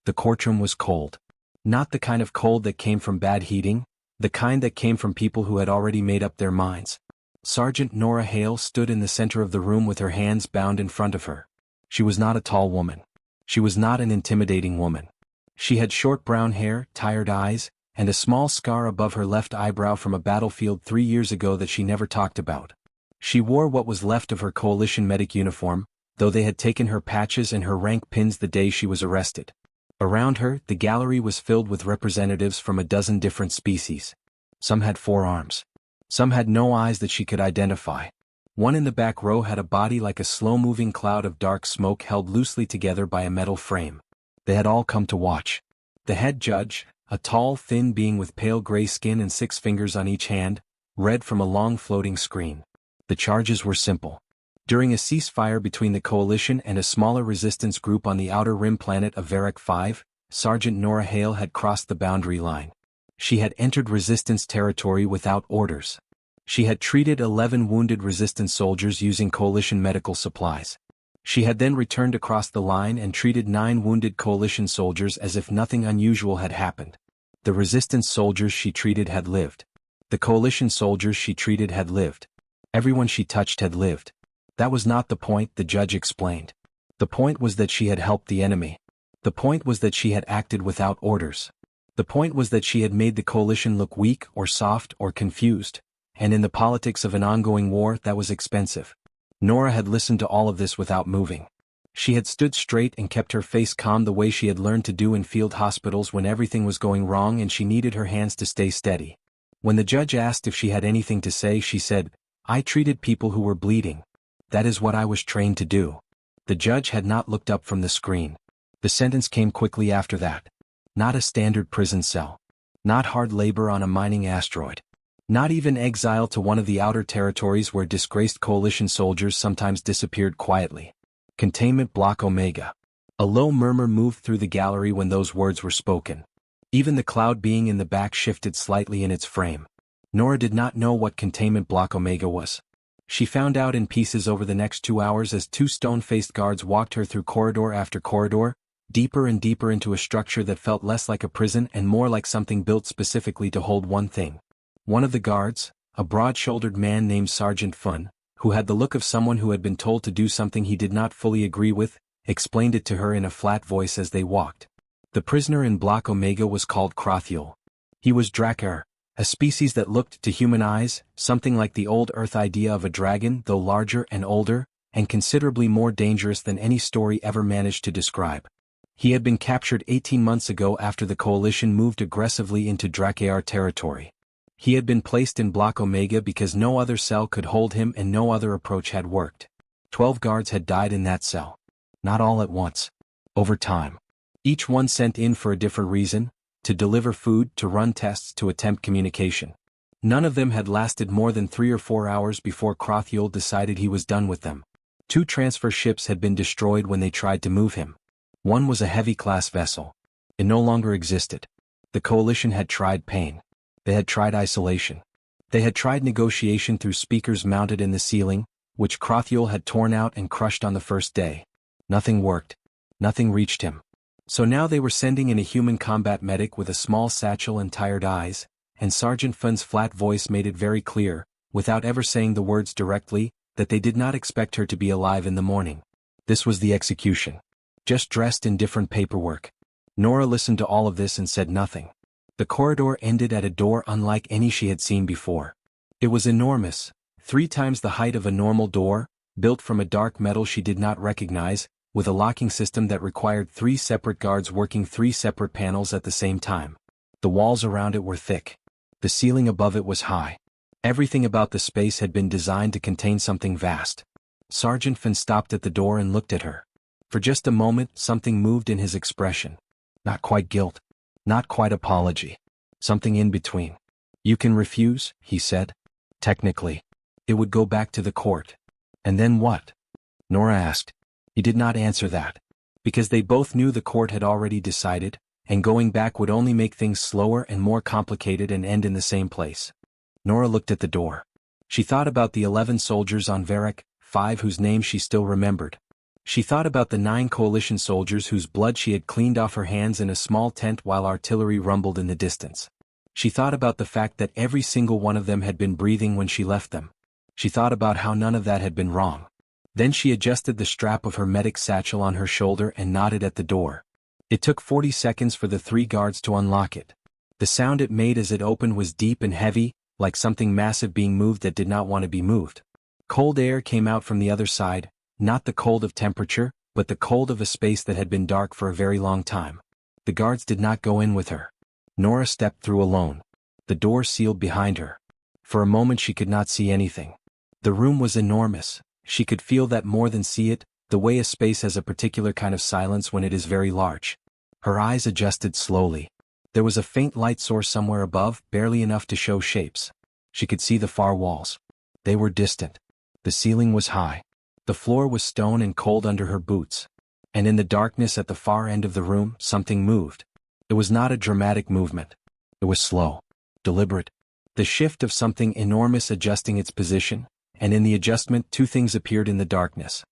The courtroom was cold. Not the kind of cold that came from bad heating, the kind that came from people who had already made up their minds. Sergeant Nora Hale stood in the center of the room with her hands bound in front of her. She was not a tall woman. She was not an intimidating woman. She had short brown hair, tired eyes, and a small scar above her left eyebrow from a battlefield 3 years ago that she never talked about. She wore what was left of her coalition medic uniform, though they had taken her patches and her rank pins the day she was arrested. Around her, the gallery was filled with representatives from a dozen different species. Some had 4 arms. Some had no eyes that she could identify. One in the back row had a body like a slow-moving cloud of dark smoke held loosely together by a metal frame. They had all come to watch. The head judge, a tall, thin being with pale gray skin and 6 fingers on each hand, read from a long floating screen. The charges were simple. During a ceasefire between the Coalition and a smaller resistance group on the outer rim planet of Varric 5, Sergeant Nora Hale had crossed the boundary line. She had entered resistance territory without orders. She had treated 11 wounded resistance soldiers using Coalition medical supplies. She had then returned across the line and treated 9 wounded Coalition soldiers as if nothing unusual had happened. The resistance soldiers she treated had lived. The Coalition soldiers she treated had lived. Everyone she touched had lived. That was not the point, the judge explained. The point was that she had helped the enemy. The point was that she had acted without orders. The point was that she had made the Coalition look weak or soft or confused, and in the politics of an ongoing war that was expensive. Nora had listened to all of this without moving. She had stood straight and kept her face calm the way she had learned to do in field hospitals when everything was going wrong and she needed her hands to stay steady. When the judge asked if she had anything to say, she said, "I treated people who were bleeding. That is what I was trained to do." The judge had not looked up from the screen. The sentence came quickly after that. Not a standard prison cell. Not hard labor on a mining asteroid. Not even exile to one of the outer territories where disgraced Coalition soldiers sometimes disappeared quietly. Containment Block Omega. A low murmur moved through the gallery when those words were spoken. Even the cloud being in the back shifted slightly in its frame. Nora did not know what Containment Block Omega was. She found out in pieces over the next 2 hours as 2 stone-faced guards walked her through corridor after corridor, deeper and deeper into a structure that felt less like a prison and more like something built specifically to hold one thing. One of the guards, a broad-shouldered man named Sergeant Fun, who had the look of someone who had been told to do something he did not fully agree with, explained it to her in a flat voice as they walked. The prisoner in Block Omega was called Krothiel. He was Drakkar, a species that looked to human eyes something like the old Earth idea of a dragon, though larger and older, and considerably more dangerous than any story ever managed to describe. He had been captured 18 months ago after the Coalition moved aggressively into Drakkar territory. He had been placed in Block Omega because no other cell could hold him and no other approach had worked. 12 guards had died in that cell. Not all at once. Over time. Each one sent in for a different reason: to deliver food, to run tests, to attempt communication. None of them had lasted more than 3 or 4 hours before Krothiel decided he was done with them. 2 transfer ships had been destroyed when they tried to move him. One was a heavy-class vessel. It no longer existed. The Coalition had tried pain. They had tried isolation. They had tried negotiation through speakers mounted in the ceiling, which Krothiel had torn out and crushed on the first day. Nothing worked. Nothing reached him. So now they were sending in a human combat medic with a small satchel and tired eyes, and Sergeant Fun's flat voice made it very clear, without ever saying the words directly, that they did not expect her to be alive in the morning. This was the execution. Just dressed in different paperwork. Nora listened to all of this and said nothing. The corridor ended at a door unlike any she had seen before. It was enormous, 3 times the height of a normal door, built from a dark metal she did not recognize, with a locking system that required 3 separate guards working 3 separate panels at the same time. The walls around it were thick. The ceiling above it was high. Everything about the space had been designed to contain something vast. Sergeant Finn stopped at the door and looked at her. For just a moment, something moved in his expression. Not quite guilt. Not quite apology. Something in between. "You can refuse," he said. "Technically. It would go back to the court." "And then what?" Nora asked. He did not answer that. Because they both knew the court had already decided, and going back would only make things slower and more complicated and end in the same place. Nora looked at the door. She thought about the 11 soldiers on Varric 5 whose names she still remembered. She thought about the 9 coalition soldiers whose blood she had cleaned off her hands in a small tent while artillery rumbled in the distance. She thought about the fact that every single one of them had been breathing when she left them. She thought about how none of that had been wrong. Then she adjusted the strap of her medic satchel on her shoulder and nodded at the door. It took 40 seconds for the 3 guards to unlock it. The sound it made as it opened was deep and heavy, like something massive being moved that did not want to be moved. Cold air came out from the other side, not the cold of temperature, but the cold of a space that had been dark for a very long time. The guards did not go in with her. Nora stepped through alone. The door sealed behind her. For a moment she could not see anything. The room was enormous. She could feel that more than see it, the way a space has a particular kind of silence when it is very large. Her eyes adjusted slowly. There was a faint light source somewhere above, barely enough to show shapes. She could see the far walls. They were distant. The ceiling was high. The floor was stone and cold under her boots. And in the darkness at the far end of the room, something moved. It was not a dramatic movement. It was slow, deliberate. The shift of something enormous adjusting its position, and in the adjustment 2 things appeared in the darkness.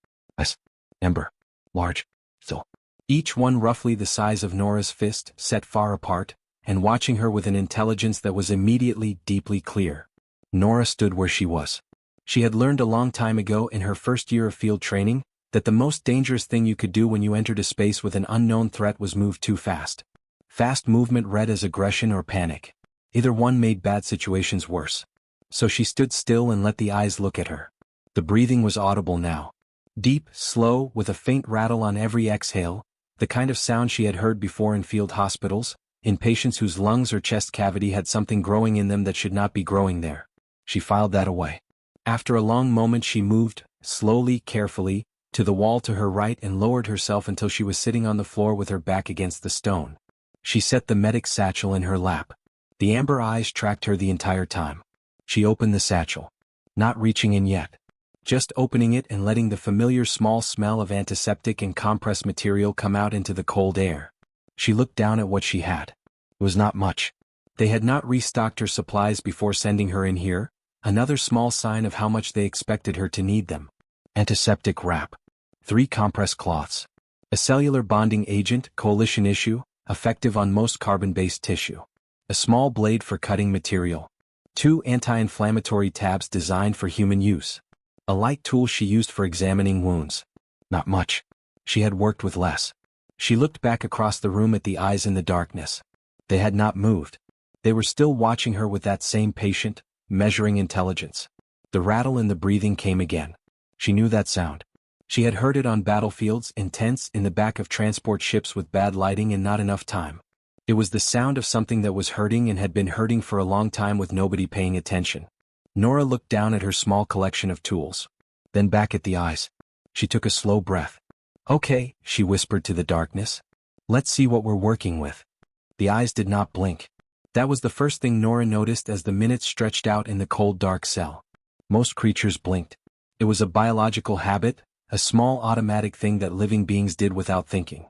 Ember. Large. Still. Each one roughly the size of Nora's fist, set far apart, and watching her with an intelligence that was immediately deeply clear. Nora stood where she was. She had learned a long time ago in her first year of field training, that the most dangerous thing you could do when you entered a space with an unknown threat was move too fast. Fast movement read as aggression or panic. Either one made bad situations worse. So she stood still and let the eyes look at her. The breathing was audible now. Deep, slow, with a faint rattle on every exhale, the kind of sound she had heard before in field hospitals, in patients whose lungs or chest cavity had something growing in them that should not be growing there. She filed that away. After a long moment she moved, slowly, carefully, to the wall to her right and lowered herself until she was sitting on the floor with her back against the stone. She set the medic satchel in her lap. The amber eyes tracked her the entire time. She opened the satchel. Not reaching in yet. Just opening it and letting the familiar small smell of antiseptic and compressed material come out into the cold air. She looked down at what she had. It was not much. They had not restocked her supplies before sending her in here, another small sign of how much they expected her to need them. Antiseptic wrap. 3 compress cloths. A cellular bonding agent, coalition issue, effective on most carbon-based tissue. A small blade for cutting material. 2 anti-inflammatory tabs designed for human use. A light tool she used for examining wounds. Not much. She had worked with less. She looked back across the room at the eyes in the darkness. They had not moved. They were still watching her with that same patient, measuring intelligence. The rattle in the breathing came again. She knew that sound. She had heard it on battlefields, in tents, in the back of transport ships with bad lighting and not enough time. It was the sound of something that was hurting and had been hurting for a long time with nobody paying attention. Nora looked down at her small collection of tools. Then back at the eyes. She took a slow breath. Okay, she whispered to the darkness. Let's see what we're working with. The eyes did not blink. That was the first thing Nora noticed as the minutes stretched out in the cold dark cell. Most creatures blinked. It was a biological habit, a small automatic thing that living beings did without thinking.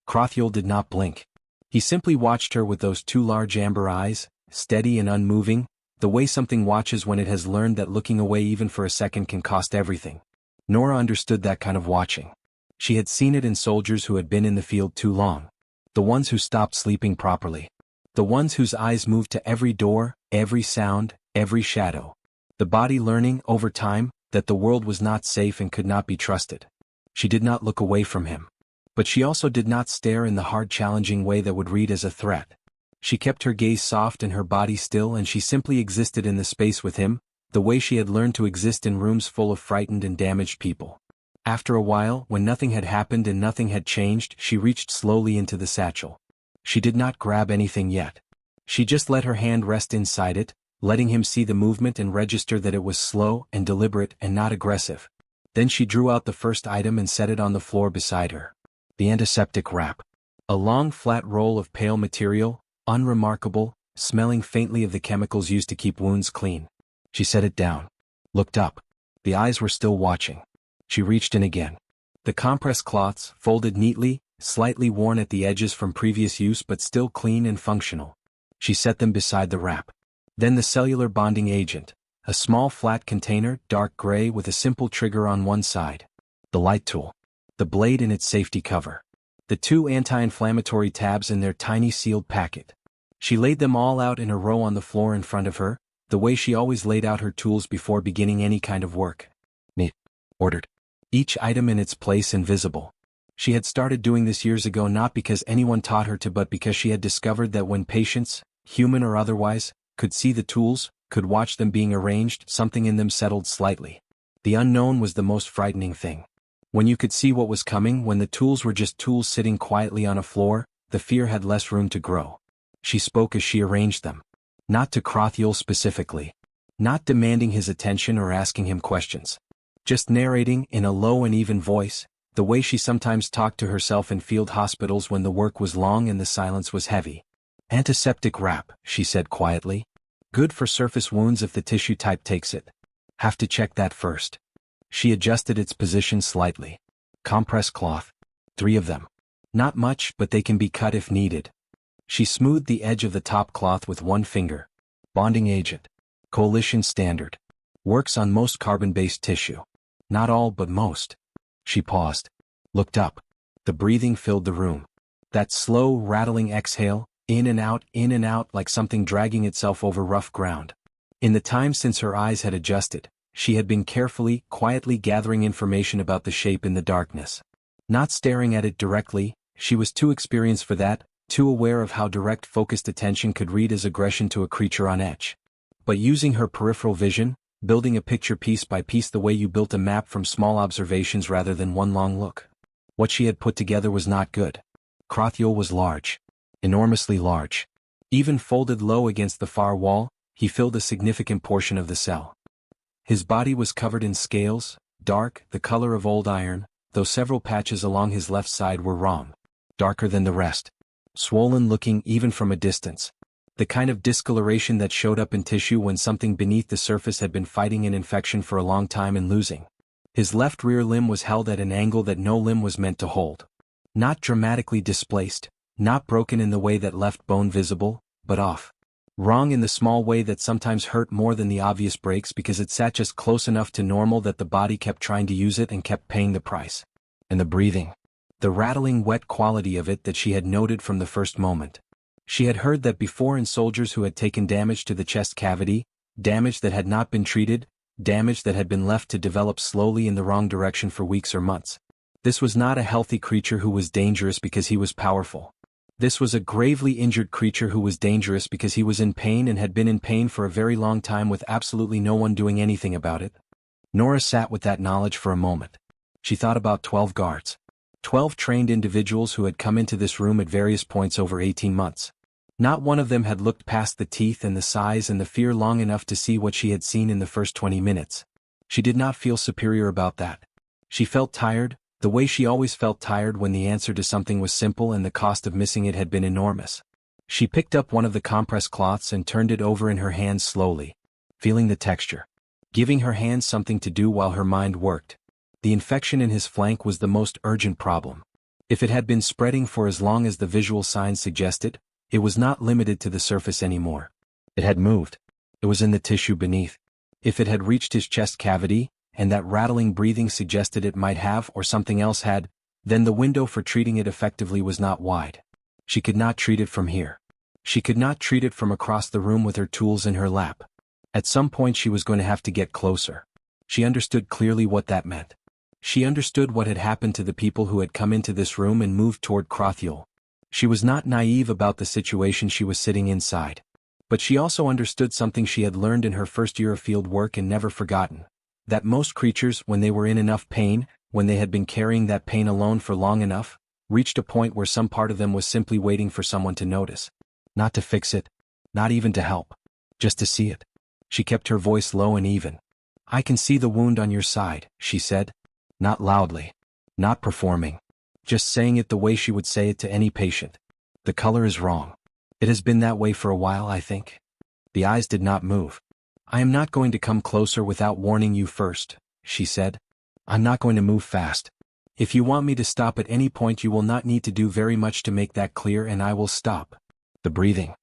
Crothiel did not blink. He simply watched her with those 2 large amber eyes, steady and unmoving, the way something watches when it has learned that looking away even for a second can cost everything. Nora understood that kind of watching. She had seen it in soldiers who had been in the field too long. The ones who stopped sleeping properly. The ones whose eyes moved to every door, every sound, every shadow. The body learning, over time, that the world was not safe and could not be trusted. She did not look away from him. But she also did not stare in the hard challenging way that would read as a threat. She kept her gaze soft and her body still, and she simply existed in the space with him, the way she had learned to exist in rooms full of frightened and damaged people. After a while, when nothing had happened and nothing had changed, she reached slowly into the satchel. She did not grab anything yet. She just let her hand rest inside it, letting him see the movement and register that it was slow and deliberate and not aggressive. Then she drew out the first item and set it on the floor beside her. The antiseptic wrap. A long flat roll of pale material, unremarkable, smelling faintly of the chemicals used to keep wounds clean. She set it down. Looked up. The eyes were still watching. She reached in again. The compress cloths, folded neatly, slightly worn at the edges from previous use but still clean and functional. She set them beside the wrap. Then the cellular bonding agent, a small flat container, dark gray with a simple trigger on one side. The light tool. the blade in its safety cover, the 2 anti-inflammatory tabs in their tiny sealed packet. She laid them all out in a row on the floor in front of her, the way she always laid out her tools before beginning any kind of work. Neat. Ordered. Each item in its place and visible. She had started doing this years ago not because anyone taught her to but because she had discovered that when patients, human or otherwise, could see the tools, could watch them being arranged, something in them settled slightly. The unknown was the most frightening thing. When you could see what was coming, when the tools were just tools sitting quietly on a floor, the fear had less room to grow. She spoke as she arranged them. Not to Crothiel specifically. Not demanding his attention or asking him questions. Just narrating, in a low and even voice, the way she sometimes talked to herself in field hospitals when the work was long and the silence was heavy. Antiseptic wrap, she said quietly. Good for surface wounds if the tissue type takes it. Have to check that first. She adjusted its position slightly. Compress cloth. 3 of them. Not much, but they can be cut if needed. She smoothed the edge of the top cloth with 1 finger. Bonding agent. Coalition standard. Works on most carbon-based tissue. Not all but most. She paused. Looked up. The breathing filled the room. That slow, rattling exhale, in and out like something dragging itself over rough ground. In the time since her eyes had adjusted, she had been carefully, quietly gathering information about the shape in the darkness. Not staring at it directly, she was too experienced for that, too aware of how direct focused attention could read as aggression to a creature on edge. But using her peripheral vision, building a picture piece by piece the way you built a map from small observations rather than one long look. What she had put together was not good. Crothiel was large. Enormously large. Even folded low against the far wall, he filled a significant portion of the cell. His body was covered in scales, dark, the color of old iron, though several patches along his left side were wrong. Darker than the rest. Swollen looking even from a distance. The kind of discoloration that showed up in tissue when something beneath the surface had been fighting an infection for a long time and losing. His left rear limb was held at an angle that no limb was meant to hold. Not dramatically displaced, not broken in the way that left bone visible, but off. Wrong in the small way that sometimes hurt more than the obvious breaks because it sat just close enough to normal that the body kept trying to use it and kept paying the price. And the breathing. The rattling wet quality of it that she had noted from the first moment. She had heard that before in soldiers who had taken damage to the chest cavity, damage that had not been treated, damage that had been left to develop slowly in the wrong direction for weeks or months. This was not a healthy creature who was dangerous because he was powerful. This was a gravely injured creature who was dangerous because he was in pain and had been in pain for a very long time with absolutely no one doing anything about it. Nora sat with that knowledge for a moment. She thought about 12 guards. 12 trained individuals who had come into this room at various points over 18 months. Not one of them had looked past the teeth and the size and the fear long enough to see what she had seen in the first 20 minutes. She did not feel superior about that. She felt tired, the way she always felt tired when the answer to something was simple and the cost of missing it had been enormous. She picked up one of the compress cloths and turned it over in her hands slowly, feeling the texture. Giving her hands something to do while her mind worked. The infection in his flank was the most urgent problem. If it had been spreading for as long as the visual signs suggested, it was not limited to the surface anymore. It had moved. It was in the tissue beneath. If it had reached his chest cavity, and that rattling breathing suggested it might have or something else had, then the window for treating it effectively was not wide. She could not treat it from here. She could not treat it from across the room with her tools in her lap. At some point she was going to have to get closer. She understood clearly what that meant. She understood what had happened to the people who had come into this room and moved toward Crothiel. She was not naive about the situation she was sitting inside. But she also understood something she had learned in her first year of field work and never forgotten. That most creatures, when they were in enough pain, when they had been carrying that pain alone for long enough, reached a point where some part of them was simply waiting for someone to notice. Not to fix it. Not even to help. Just to see it. She kept her voice low and even. "I can see the wound on your side," she said. Not loudly. Not performing. Just saying it the way she would say it to any patient. "The color is wrong. It has been that way for a while, I think." The eyes did not move. "I am not going to come closer without warning you first," she said. "I'm not going to move fast. If you want me to stop at any point you will not need to do very much to make that clear and I will stop." The breathing.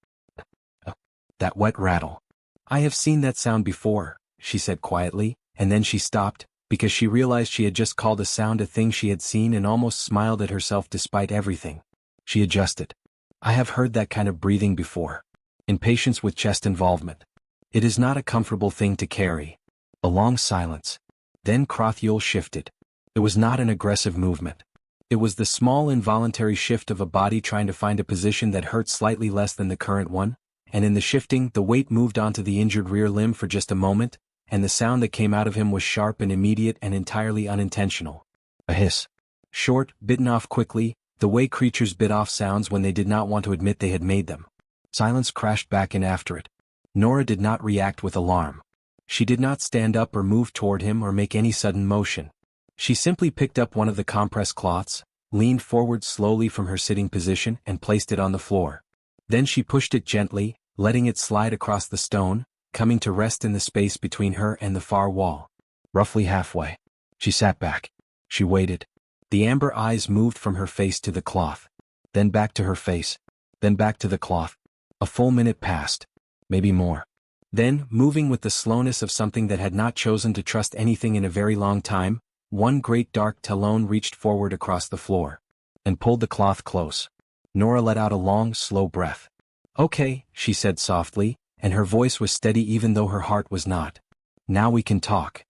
That wet rattle. "I have seen that sound before," she said quietly, and then she stopped, because she realized she had just called a sound a thing she had seen and almost smiled at herself despite everything. She adjusted. I have heard that kind of breathing before. In patients with chest involvement. It is not a comfortable thing to carry. A long silence. Then Krothiel shifted. It was not an aggressive movement. It was the small involuntary shift of a body trying to find a position that hurt slightly less than the current one, and in the shifting the weight moved onto the injured rear limb for just a moment, and the sound that came out of him was sharp and immediate and entirely unintentional. A hiss. Short, bitten off quickly, the way creatures bit off sounds when they did not want to admit they had made them. Silence crashed back in after it. Nora did not react with alarm. She did not stand up or move toward him or make any sudden motion. She simply picked up one of the compress cloths, leaned forward slowly from her sitting position and placed it on the floor. Then she pushed it gently, letting it slide across the stone, coming to rest in the space between her and the far wall. Roughly halfway. She sat back. She waited. The amber eyes moved from her face to the cloth. Then back to her face. Then back to the cloth. A full minute passed. Maybe more. Then, moving with the slowness of something that had not chosen to trust anything in a very long time, one great dark talon reached forward across the floor. And pulled the cloth close. Nora let out a long, slow breath. Okay, she said softly, and her voice was steady even though her heart was not. Now we can talk.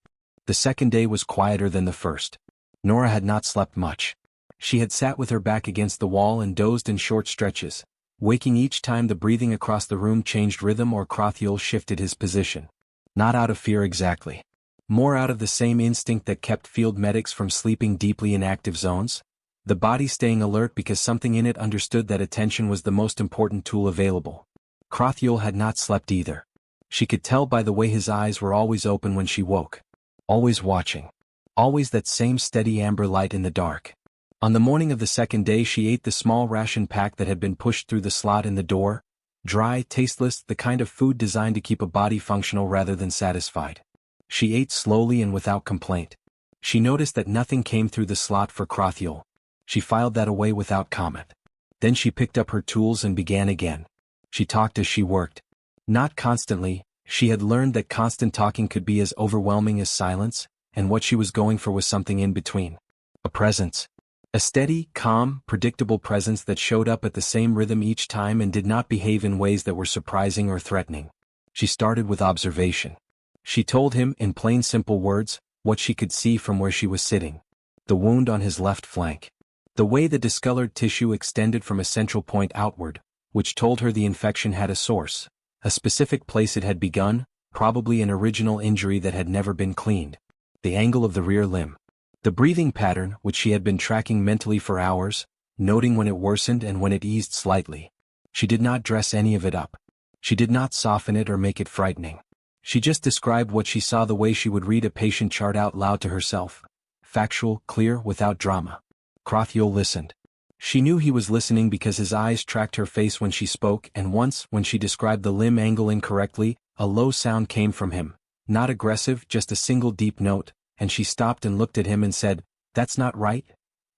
The second day was quieter than the first. Nora had not slept much. She had sat with her back against the wall and dozed in short stretches, waking each time the breathing across the room changed rhythm or Krothiel shifted his position. Not out of fear exactly. More out of the same instinct that kept field medics from sleeping deeply in active zones, the body staying alert because something in it understood that attention was the most important tool available. Krothiel had not slept either. She could tell by the way his eyes were always open when she woke. Always watching. Always that same steady amber light in the dark. On the morning of the second day she ate the small ration pack that had been pushed through the slot in the door, dry, tasteless, the kind of food designed to keep a body functional rather than satisfied. She ate slowly and without complaint. She noticed that nothing came through the slot for Krothiel. She filed that away without comment. Then she picked up her tools and began again. She talked as she worked. Not constantly, she had learned that constant talking could be as overwhelming as silence, and what she was going for was something in between. A presence. A steady, calm, predictable presence that showed up at the same rhythm each time and did not behave in ways that were surprising or threatening. She started with observation. She told him, in plain simple words, what she could see from where she was sitting. The wound on his left flank. The way the discolored tissue extended from a central point outward, which told her the infection had a source, a specific place it had begun, probably an original injury that had never been cleaned. The angle of the rear limb. The breathing pattern, which she had been tracking mentally for hours, noting when it worsened and when it eased slightly. She did not dress any of it up. She did not soften it or make it frightening. She just described what she saw the way she would read a patient chart out loud to herself. Factual, clear, without drama. Krothiel listened. She knew he was listening because his eyes tracked her face when she spoke, and once, when she described the limb angle incorrectly, a low sound came from him. Not aggressive, just a single deep note, and she stopped and looked at him and said, "That's not right?"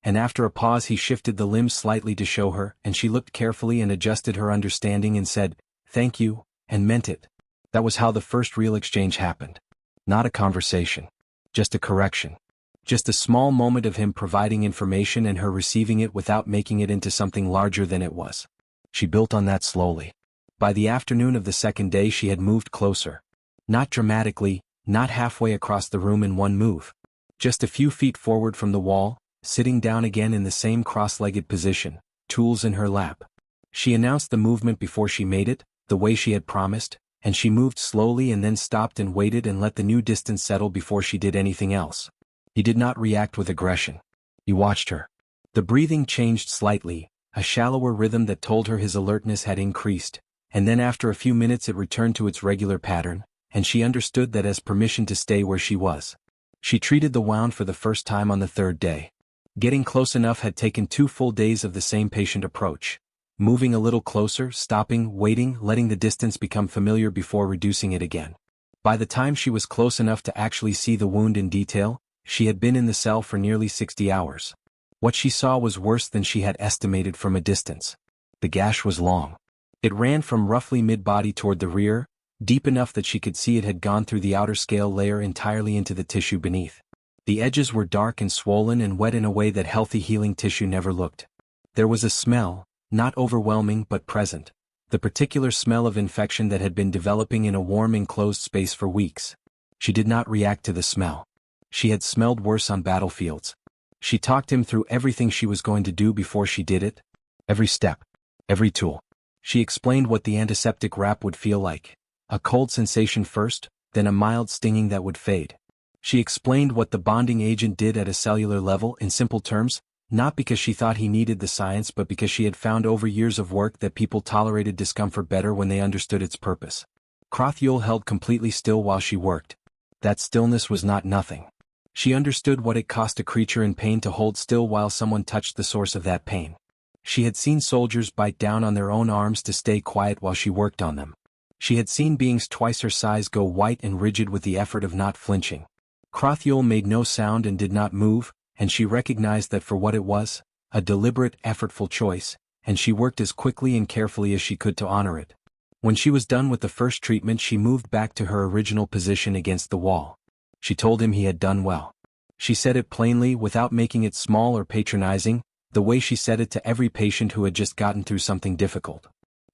And after a pause he shifted the limb slightly to show her, and she looked carefully and adjusted her understanding and said, "Thank you," and meant it. That was how the first real exchange happened. Not a conversation. Just a correction. Just a small moment of him providing information and her receiving it without making it into something larger than it was. She built on that slowly. By the afternoon of the second day she had moved closer. Not dramatically, not halfway across the room in one move. Just a few feet forward from the wall, sitting down again in the same cross-legged position, tools in her lap. She announced the movement before she made it, the way she had promised, and she moved slowly and then stopped and waited and let the new distance settle before she did anything else. He did not react with aggression. He watched her. The breathing changed slightly, a shallower rhythm that told her his alertness had increased, and then after a few minutes it returned to its regular pattern, and she understood that as permission to stay where she was. She treated the wound for the first time on the third day. Getting close enough had taken 2 full days of the same patient approach. Moving a little closer, stopping, waiting, letting the distance become familiar before reducing it again. By the time she was close enough to actually see the wound in detail, she had been in the cell for nearly 60 hours. What she saw was worse than she had estimated from a distance. The gash was long. It ran from roughly mid-body toward the rear, deep enough that she could see it had gone through the outer scale layer entirely into the tissue beneath. The edges were dark and swollen and wet in a way that healthy healing tissue never looked. There was a smell, not overwhelming but present, the particular smell of infection that had been developing in a warm enclosed space for weeks. She did not react to the smell. She had smelled worse on battlefields. She talked him through everything she was going to do before she did it. Every step. Every tool. She explained what the antiseptic wrap would feel like. A cold sensation first, then a mild stinging that would fade. She explained what the bonding agent did at a cellular level in simple terms, not because she thought he needed the science but because she had found over years of work that people tolerated discomfort better when they understood its purpose. Krothyul held completely still while she worked. That stillness was not nothing. She understood what it cost a creature in pain to hold still while someone touched the source of that pain. She had seen soldiers bite down on their own arms to stay quiet while she worked on them. She had seen beings twice her size go white and rigid with the effort of not flinching. Krothyul made no sound and did not move, and she recognized that for what it was, a deliberate, effortful choice, and she worked as quickly and carefully as she could to honor it. When she was done with the first treatment, she moved back to her original position against the wall. She told him he had done well. She said it plainly without making it small or patronizing, the way she said it to every patient who had just gotten through something difficult.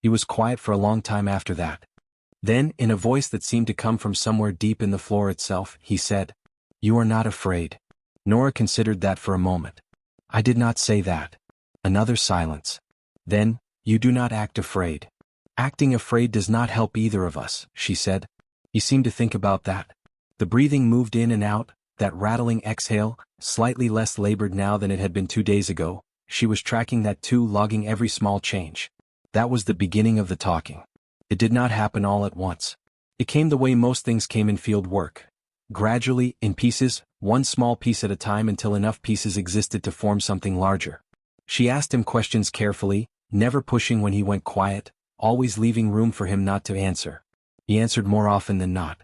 He was quiet for a long time after that. Then, in a voice that seemed to come from somewhere deep in the floor itself, he said, "You are not afraid." Nora considered that for a moment. "I did not say that." Another silence. Then, "You do not act afraid." "Acting afraid does not help either of us," she said. He seemed to think about that. The breathing moved in and out, that rattling exhale, slightly less labored now than it had been 2 days ago. She was tracking that too, logging every small change. That was the beginning of the talking. It did not happen all at once. It came the way most things came in field work. Gradually, in pieces, one small piece at a time until enough pieces existed to form something larger. She asked him questions carefully, never pushing when he went quiet, always leaving room for him not to answer. He answered more often than not.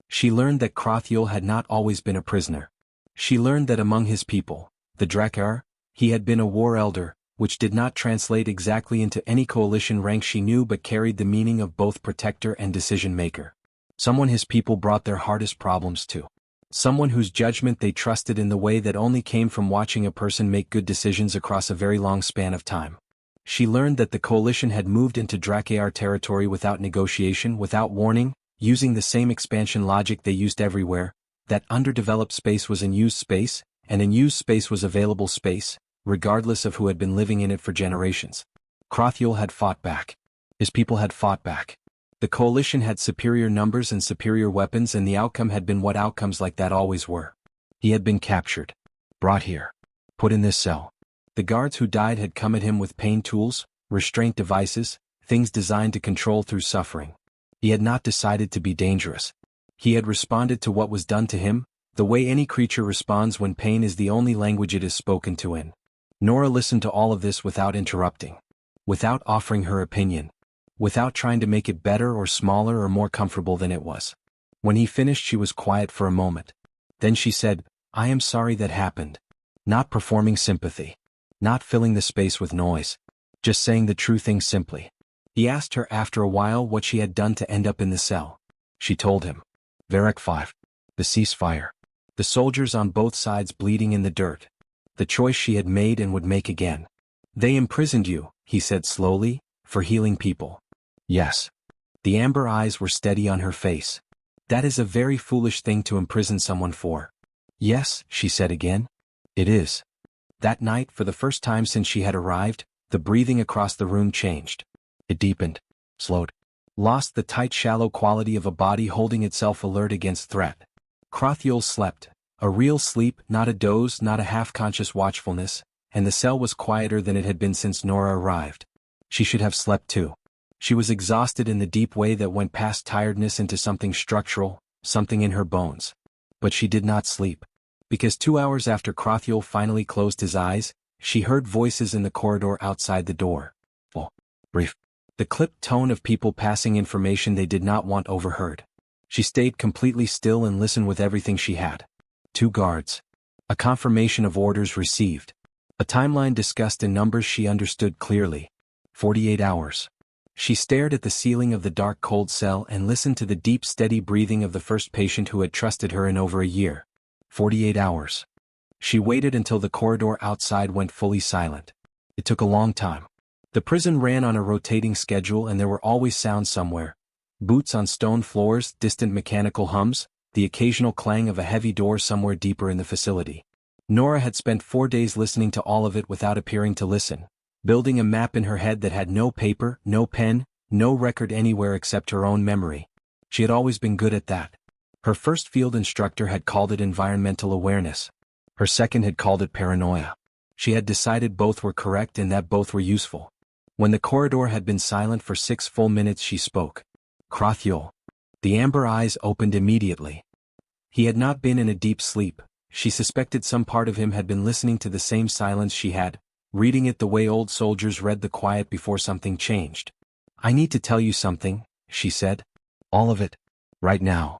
She learned that Krothyul had not always been a prisoner. She learned that among his people, the Drakkar, he had been a war elder, which did not translate exactly into any coalition rank she knew but carried the meaning of both protector and decision-maker. Someone his people brought their hardest problems to. Someone whose judgment they trusted in the way that only came from watching a person make good decisions across a very long span of time. She learned that the coalition had moved into Drakkar territory without negotiation, without warning, using the same expansion logic they used everywhere, that underdeveloped space was unused space, and unused space was available space, regardless of who had been living in it for generations. Krothyul had fought back. His people had fought back. The coalition had superior numbers and superior weapons, and the outcome had been what outcomes like that always were. He had been captured. Brought here. Put in this cell. The guards who died had come at him with pain tools, restraint devices, things designed to control through suffering. He had not decided to be dangerous. He had responded to what was done to him, the way any creature responds when pain is the only language it is spoken to in. Nora listened to all of this without interrupting. Without offering her opinion. Without trying to make it better or smaller or more comfortable than it was. When he finished, she was quiet for a moment. Then she said, "I am sorry that happened." Not performing sympathy. Not filling the space with noise. Just saying the true thing simply. He asked her after a while what she had done to end up in the cell. She told him. Varec 5. The ceasefire. The soldiers on both sides bleeding in the dirt. The choice she had made and would make again. "They imprisoned you," he said slowly, "for healing people." Yes. The amber eyes were steady on her face. "That is a very foolish thing to imprison someone for." "Yes," she said again. "It is." That night, for the first time since she had arrived, the breathing across the room changed. It deepened, slowed, lost the tight shallow quality of a body holding itself alert against threat. Krothyul slept, a real sleep, not a doze, not a half-conscious watchfulness, and the cell was quieter than it had been since Nora arrived. She should have slept too. She was exhausted in the deep way that went past tiredness into something structural, something in her bones. But she did not sleep. Because 2 hours after Krothyul finally closed his eyes, she heard voices in the corridor outside the door. Oh, brief. The clipped tone of people passing information they did not want overheard. She stayed completely still and listened with everything she had. 2 guards. A confirmation of orders received. A timeline discussed in numbers she understood clearly. 48 hours. She stared at the ceiling of the dark cold cell and listened to the deep steady breathing of the first patient who had trusted her in over a year. 48 hours. She waited until the corridor outside went fully silent. It took a long time. The prison ran on a rotating schedule and there were always sounds somewhere. Boots on stone floors, distant mechanical hums, the occasional clang of a heavy door somewhere deeper in the facility. Nora had spent 4 days listening to all of it without appearing to listen, building a map in her head that had no paper, no pen, no record anywhere except her own memory. She had always been good at that. Her first field instructor had called it environmental awareness. Her second had called it paranoia. She had decided both were correct and that both were useful. When the corridor had been silent for 6 full minutes she spoke. Krathiel. The amber eyes opened immediately. He had not been in a deep sleep. She suspected some part of him had been listening to the same silence she had, reading it the way old soldiers read the quiet before something changed. I need to tell you something, she said. All of it. Right now.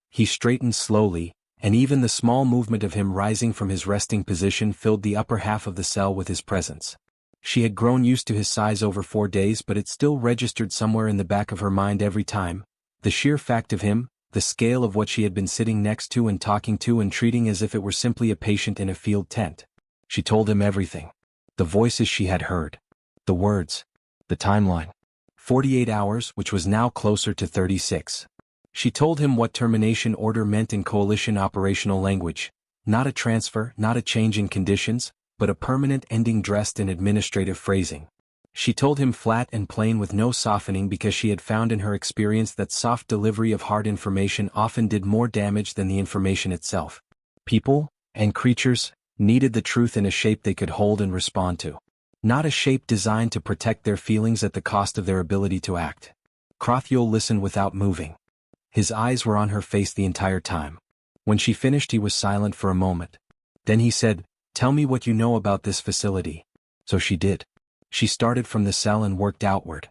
He straightened slowly, and even the small movement of him rising from his resting position filled the upper half of the cell with his presence. She had grown used to his size over 4 days, but it still registered somewhere in the back of her mind every time. The sheer fact of him, the scale of what she had been sitting next to and talking to and treating as if it were simply a patient in a field tent. She told him everything. The voices she had heard. The words. The timeline. 48 hours, which was now closer to 36. She told him what termination order meant in coalition operational language. Not a transfer, not a change in conditions, but a permanent ending dressed in administrative phrasing. She told him flat and plain with no softening because she had found in her experience that soft delivery of hard information often did more damage than the information itself. People, and creatures, needed the truth in a shape they could hold and respond to. Not a shape designed to protect their feelings at the cost of their ability to act. Krathiel listened without moving. His eyes were on her face the entire time. When she finished he was silent for a moment. Then he said, "Tell me what you know about this facility." So she did. She started from the cell and worked outward.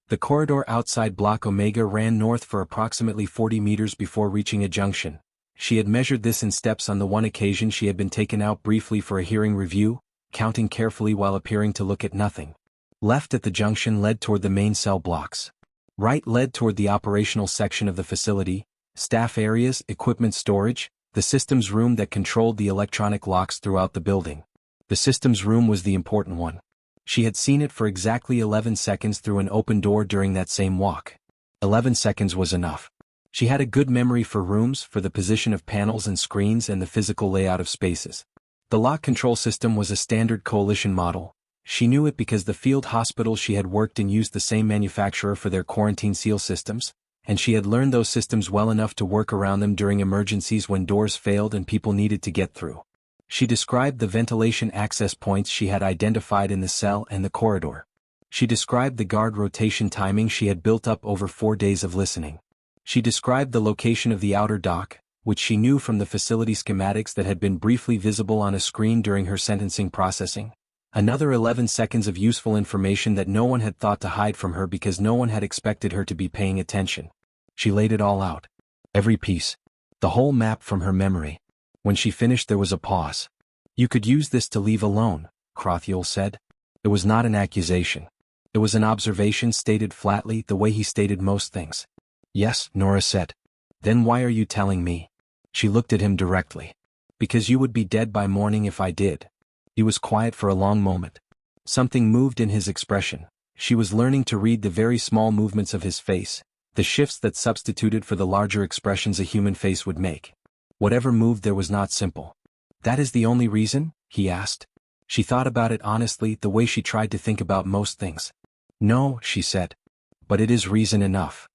The corridor outside Block Omega ran north for approximately 40 meters before reaching a junction. She had measured this in steps on the one occasion she had been taken out briefly for a hearing review, counting carefully while appearing to look at nothing. Left at the junction led toward the main cell blocks. Right led toward the operational section of the facility, staff areas, equipment storage, the systems room that controlled the electronic locks throughout the building. The systems room was the important one. She had seen it for exactly 11 seconds through an open door during that same walk. 11 seconds was enough. She had a good memory for rooms, for the position of panels and screens and the physical layout of spaces. The lock control system was a standard coalition model. She knew it because the field hospitals she had worked in used the same manufacturer for their quarantine seal systems, and she had learned those systems well enough to work around them during emergencies when doors failed and people needed to get through. She described the ventilation access points she had identified in the cell and the corridor. She described the guard rotation timing she had built up over 4 days of listening. She described the location of the outer dock, which she knew from the facility schematics that had been briefly visible on a screen during her sentencing processing. Another 11 seconds of useful information that no one had thought to hide from her because no one had expected her to be paying attention. She laid it all out. Every piece. The whole map from her memory. When she finished there was a pause. "You could use this to leave alone," Krathiel said. It was not an accusation. It was an observation stated flatly the way he stated most things. "Yes," Nora said. "Then why are you telling me?" She looked at him directly. "Because you would be dead by morning if I did." He was quiet for a long moment. Something moved in his expression. She was learning to read the very small movements of his face, the shifts that substituted for the larger expressions a human face would make. Whatever moved there was not simple. "That is the only reason?" he asked. She thought about it honestly, the way she tried to think about most things. "No," she said. "But it is reason enough."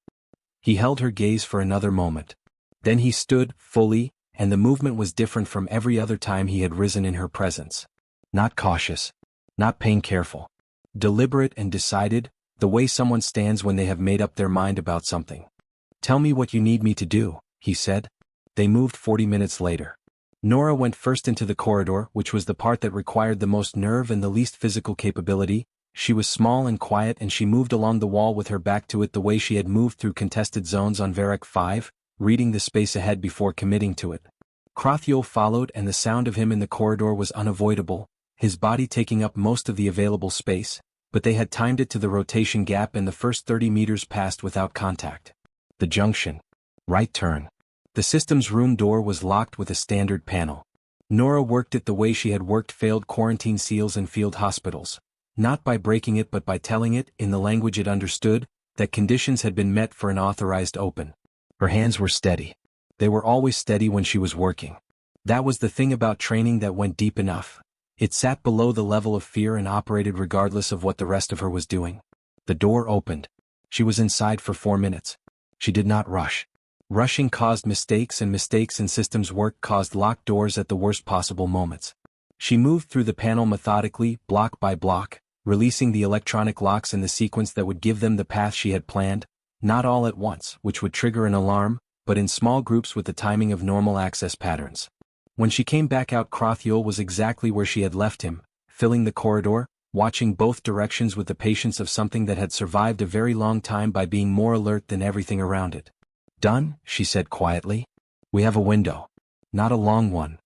He held her gaze for another moment. Then he stood, fully, and the movement was different from every other time he had risen in her presence. Not cautious. Not paying careful. Deliberate and decided, the way someone stands when they have made up their mind about something. "Tell me what you need me to do," he said. They moved 40 minutes later. Nora went first into the corridor, which was the part that required the most nerve and the least physical capability. She was small and quiet and she moved along the wall with her back to it the way she had moved through contested zones on Varrock 5, reading the space ahead before committing to it. Krathiel followed and the sound of him in the corridor was unavoidable, his body taking up most of the available space, but they had timed it to the rotation gap and the first 30 meters passed without contact. The junction. Right turn. The system's room door was locked with a standard panel. Nora worked it the way she had worked failed quarantine seals in field hospitals. Not by breaking it but by telling it, in the language it understood, that conditions had been met for an authorized open. Her hands were steady. They were always steady when she was working. That was the thing about training that went deep enough. It sat below the level of fear and operated regardless of what the rest of her was doing. The door opened. She was inside for 4 minutes. She did not rush. Rushing caused mistakes, and mistakes in systems work caused locked doors at the worst possible moments. She moved through the panel methodically, block by block, releasing the electronic locks in the sequence that would give them the path she had planned, not all at once, which would trigger an alarm, but in small groups with the timing of normal access patterns. When she came back out, Krothiel was exactly where she had left him, filling the corridor, watching both directions with the patience of something that had survived a very long time by being more alert than everything around it. "Done," she said quietly. "We have a window. Not a long one."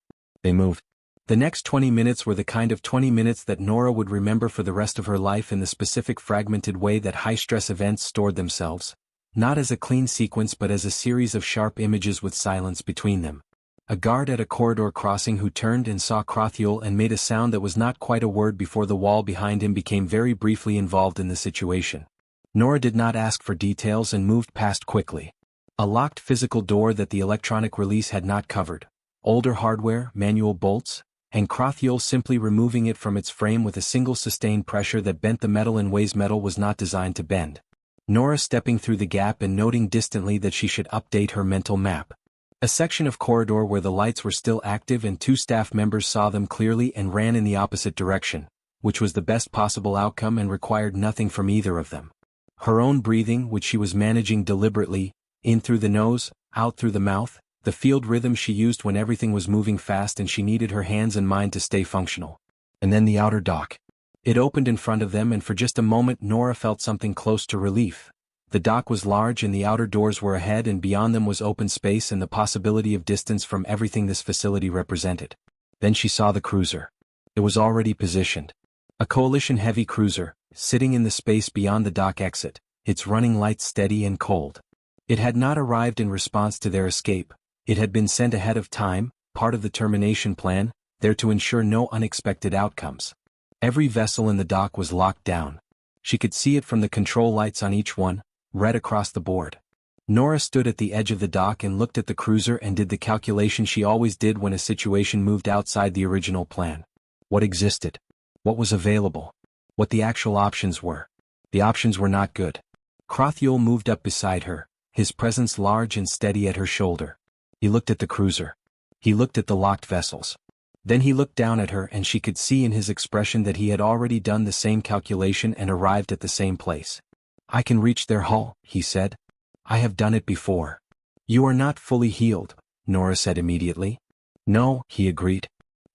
They moved. The next 20 minutes were the kind of 20 minutes that Nora would remember for the rest of her life in the specific fragmented way that high-stress events stored themselves, not as a clean sequence but as a series of sharp images with silence between them. A guard at a corridor crossing who turned and saw Krothiel and made a sound that was not quite a word before the wall behind him became very briefly involved in the situation. Nora did not ask for details and moved past quickly. A locked physical door that the electronic release had not covered, older hardware, manual bolts, and Krothiel simply removing it from its frame with a single sustained pressure that bent the metal in ways metal was not designed to bend. Nora stepping through the gap and noting distantly that she should update her mental map. A section of corridor where the lights were still active and 2 staff members saw them clearly and ran in the opposite direction, which was the best possible outcome and required nothing from either of them. Her own breathing, which she was managing deliberately, in through the nose, out through the mouth, the field rhythm she used when everything was moving fast and she needed her hands and mind to stay functional. And then the outer dock. It opened in front of them, and for just a moment Nora felt something close to relief. The dock was large and the outer doors were ahead, and beyond them was open space and the possibility of distance from everything this facility represented. Then she saw the cruiser. It was already positioned. A Coalition heavy cruiser, sitting in the space beyond the dock exit, its running lights steady and cold. It had not arrived in response to their escape. It had been sent ahead of time, part of the termination plan, there to ensure no unexpected outcomes. Every vessel in the dock was locked down. She could see it from the control lights on each one, red across the board. Nora stood at the edge of the dock and looked at the cruiser and did the calculation she always did when a situation moved outside the original plan. What existed? What was available? What the actual options were? The options were not good. Krothiel moved up beside her, his presence large and steady at her shoulder. He looked at the cruiser. He looked at the locked vessels. Then he looked down at her, and she could see in his expression that he had already done the same calculation and arrived at the same place. "I can reach their hull," he said. "I have done it before." "You are not fully healed," Nora said immediately. "No," he agreed.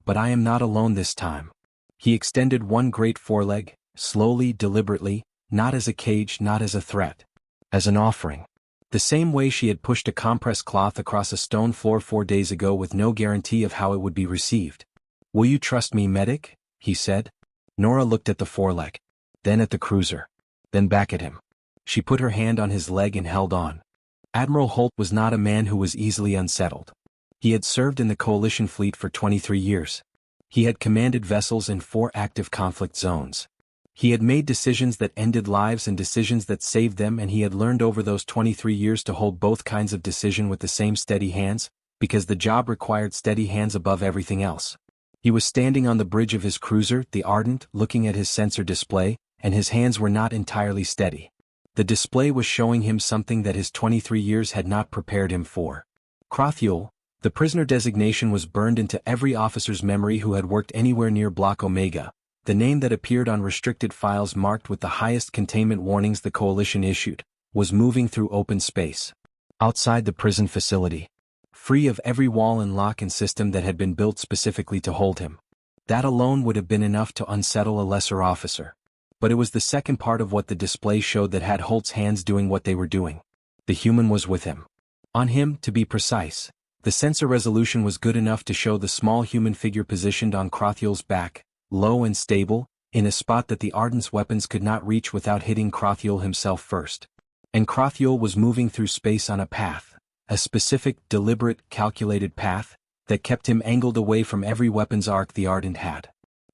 "But I am not alone this time." He extended one great foreleg, slowly, deliberately, not as a cage, not as a threat. As an offering. The same way she had pushed a compress cloth across a stone floor 4 days ago with no guarantee of how it would be received. "Will you trust me, medic?" he said. Nora looked at the foreleg. Then at the cruiser. Then back at him. She put her hand on his leg and held on. Admiral Holt was not a man who was easily unsettled. He had served in the Coalition fleet for 23 years. He had commanded vessels in 4 active conflict zones. He had made decisions that ended lives and decisions that saved them, and he had learned over those 23 years to hold both kinds of decision with the same steady hands, because the job required steady hands above everything else. He was standing on the bridge of his cruiser, the Ardent, looking at his sensor display, and his hands were not entirely steady. The display was showing him something that his 23 years had not prepared him for. Krothiel, the prisoner designation was burned into every officer's memory who had worked anywhere near Block Omega, the name that appeared on restricted files marked with the highest containment warnings the Coalition issued, was moving through open space. Outside the prison facility. Free of every wall and lock and system that had been built specifically to hold him. That alone would have been enough to unsettle a lesser officer. But it was the second part of what the display showed that had Holt's hands doing what they were doing. The human was with him. On him, to be precise. The sensor resolution was good enough to show the small human figure positioned on Krothiel's back, low and stable, in a spot that the Ardent's weapons could not reach without hitting Krothiel himself first. And Krothiel was moving through space on a path, a specific, deliberate, calculated path that kept him angled away from every weapons arc the Ardent had.